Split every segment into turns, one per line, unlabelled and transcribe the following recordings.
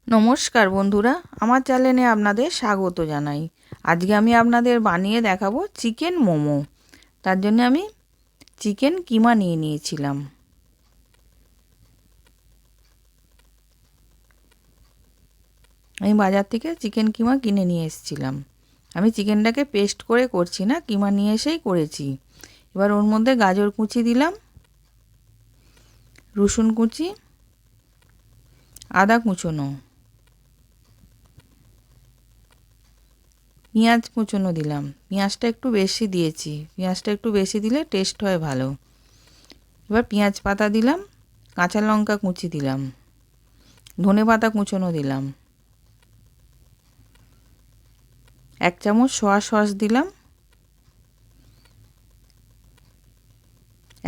নমস্কার বন্ধুরা, আমার চ্যানেলে আপনাদের স্বাগত জানাই। আজকে আমি আপনাদের বানিয়ে দেখাবো চিকেন মোমো। তার জন্য আমি চিকেন কিমা নিয়ে নিয়েছিলাম। আমি বাজার থেকে চিকেন কিমা কিনে নিয়ে এসেছিলাম। আমি চিকেনটাকে পেস্ট করে করছি না, কিমা নিয়ে এসেই করেছি। এবার ওর মধ্যে গাজর কুচি দিলাম, রসুন কুচি, আদা কুচোনো, পেঁয়াজ কুচোনো দিলাম। পেঁয়াজটা একটু বেশি দিয়েছি, পেঁয়াজটা একটু বেশি দিলে টেস্ট হয় ভালো। এবার পেঁয়াজ পাতা দিলাম, কাঁচা লঙ্কা কুচি দিলাম, ধনেপাতা কুচোনো দিলাম, 1 চামচ সয়া সস দিলাম,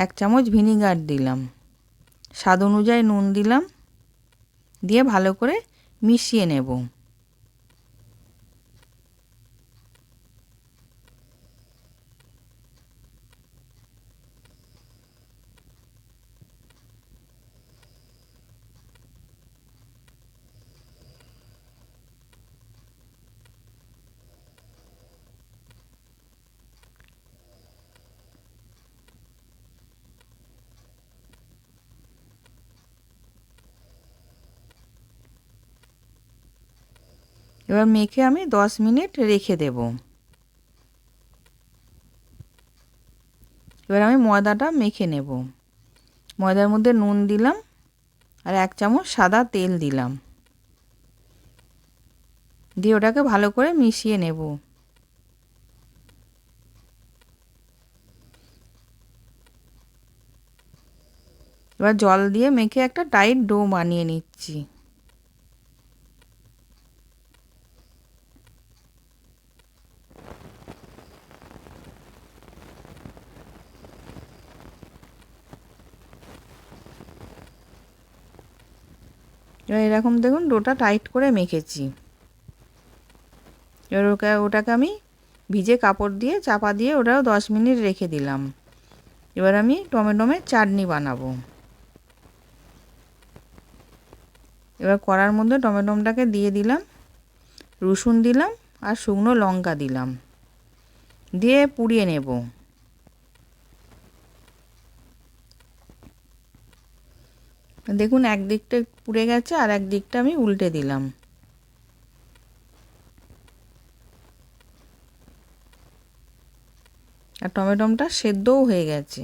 1 চামচ ভিনিগার দিলাম, স্বাদ অনুযায়ী নুন দিলাম, দিয়ে ভালো করে মিশিয়ে নেব। এবার মেখে আমি 10 মিনিট রেখে দেব। এবার আমি ময়দাটা মেখে নেব। ময়দার মধ্যে নুন দিলাম আর 1 চামচ সাদা তেল দিলাম, দিয়ে ওটাকে ভালো করে মিশিয়ে নেব। এবার জল দিয়ে মেখে একটা টাইট ডো বানিয়ে নিচ্ছি। এবার এরকম দেখুন ডোটা টাইট করে মেখেছি। এবার ওটাকে আমি ভিজে কাপড় দিয়ে চাপা দিয়ে ওটাও 10 মিনিট রেখে দিলাম। এবার আমি টমেটোমের চাটনি বানাবো। এবার কড়ার মধ্যে টমেটোমটাকে দিয়ে দিলাম, রসুন দিলাম আর শুকনো লঙ্কা দিলাম, দিয়ে পুড়িয়ে নেব। দেখুন এক দিকটা পুড়ে গেছে আর এক দিকটা আমি উল্টে দিলাম। আর টমেটোমটা সেদ্ধও হয়ে গেছে।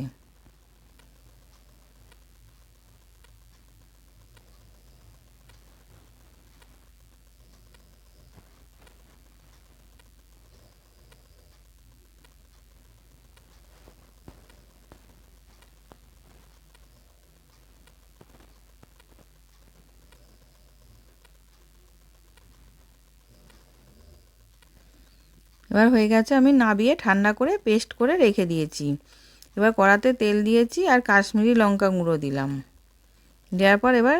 এবার হয়ে গেছে, আমি নাবিয়ে ঠান্ডা করে পেস্ট করে রেখে দিয়েছি। এবার কড়াতে তেল দিয়েছি আর কাশ্মীরি লঙ্কা গুঁড়ো দিলাম। দেওয়ার পর এবার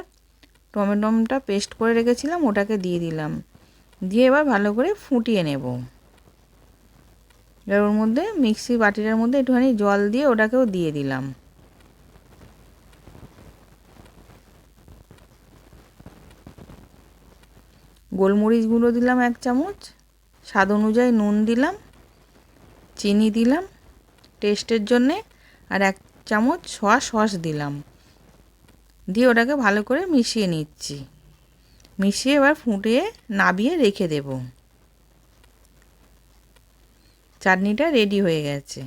টমেটোমটা পেস্ট করে রেখেছিলাম ওটাকে দিয়ে দিলাম, দিয়ে এবার ভালো করে ফুটিয়ে নেব। এবার ওর মধ্যে মিক্সি বাটিটার মধ্যে একটুখানি জল দিয়ে ওটাকেও দিয়ে দিলাম। গোলমরিচ গুঁড়ো দিলাম 1 চামচ, স্বাদ অনুযায়ী নুন দিলাম, চিনি দিলাম টেস্টের জন্যে, আর 1 চামচ সয়া সস দিলাম, দিয়ে ওটাকে ভালো করে মিশিয়ে নিচ্ছি। মিশিয়ে এবার ফুটিয়ে নাবিয়ে রেখে দেব। চাটনিটা রেডি হয়ে গেছে।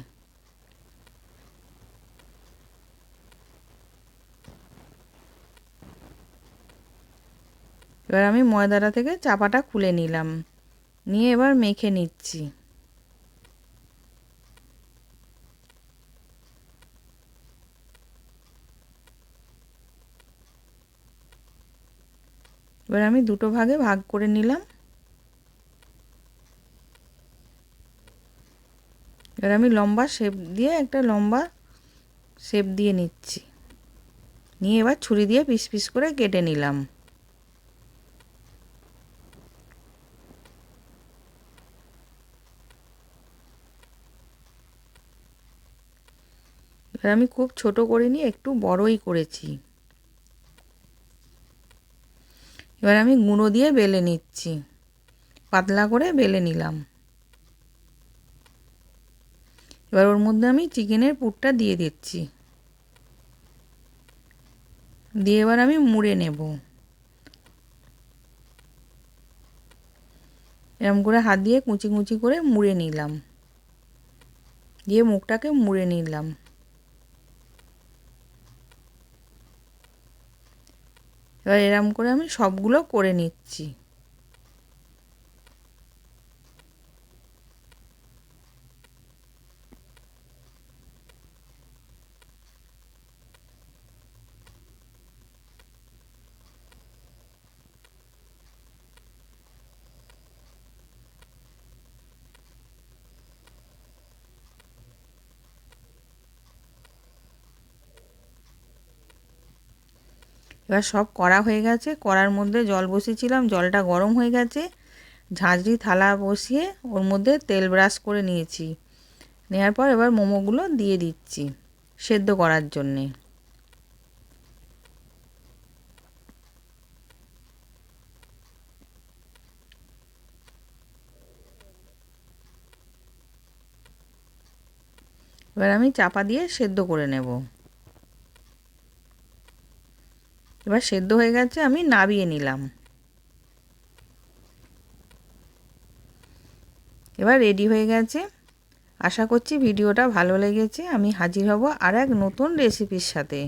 এবার আমি ময়দাটা থেকে চাপাটা খুলে নিলাম, নিয়ে এবার মেখে নিচ্ছি। এবার আমি দুটো ভাগে ভাগ করে নিলাম। এবার আমি লম্বা শেপ দিয়ে একটা লম্বা শেপ দিয়ে নিচ্ছি, নিয়ে এবার ছুরি দিয়ে পিস পিস করে কেটে নিলাম। এবার আমি খুব ছোট করিনি, একটু বড়ই করেছি। এবার আমি গুঁড়ো দিয়ে বেলে নিচ্ছি, পাতলা করে বেলে নিলাম। এবার ওর মধ্যে আমি চিকেনের পুরটা দিয়ে দিচ্ছি, দিয়ে এবার আমি মুড়ে নেব। এরকম করে হাত দিয়ে কুচি কুচি করে মুড়ে নিলাম, দিয়ে মুখটাকে মুড়ে নিলাম। এবার এরকম করে আমি সবগুলো করে নিচ্ছি। এবার সব করা হয়ে গেছে, কড়ার মধ্যে জল বসিয়েছিলাম, জলটা গরম হয়ে গেছে। ঝাঁঝরি থালা বসিয়ে ওর মধ্যে তেল ব্রাশ করে নিয়েছি, নেওয়ার পর এবার মোমোগুলো দিয়ে দিচ্ছি সেদ্ধ করার জন্যে। এবার আমি চাপা দিয়ে সেদ্ধ করে নেব। এবার সেদ্ধ হয়ে গেছে, আমি নাবিয়ে নিলাম। এবার রেডি হয়ে গেছে। আশা করছি ভিডিওটা ভালো লেগেছে। আমি হাজির হব আর এক নতুন রেসিপির সাথে।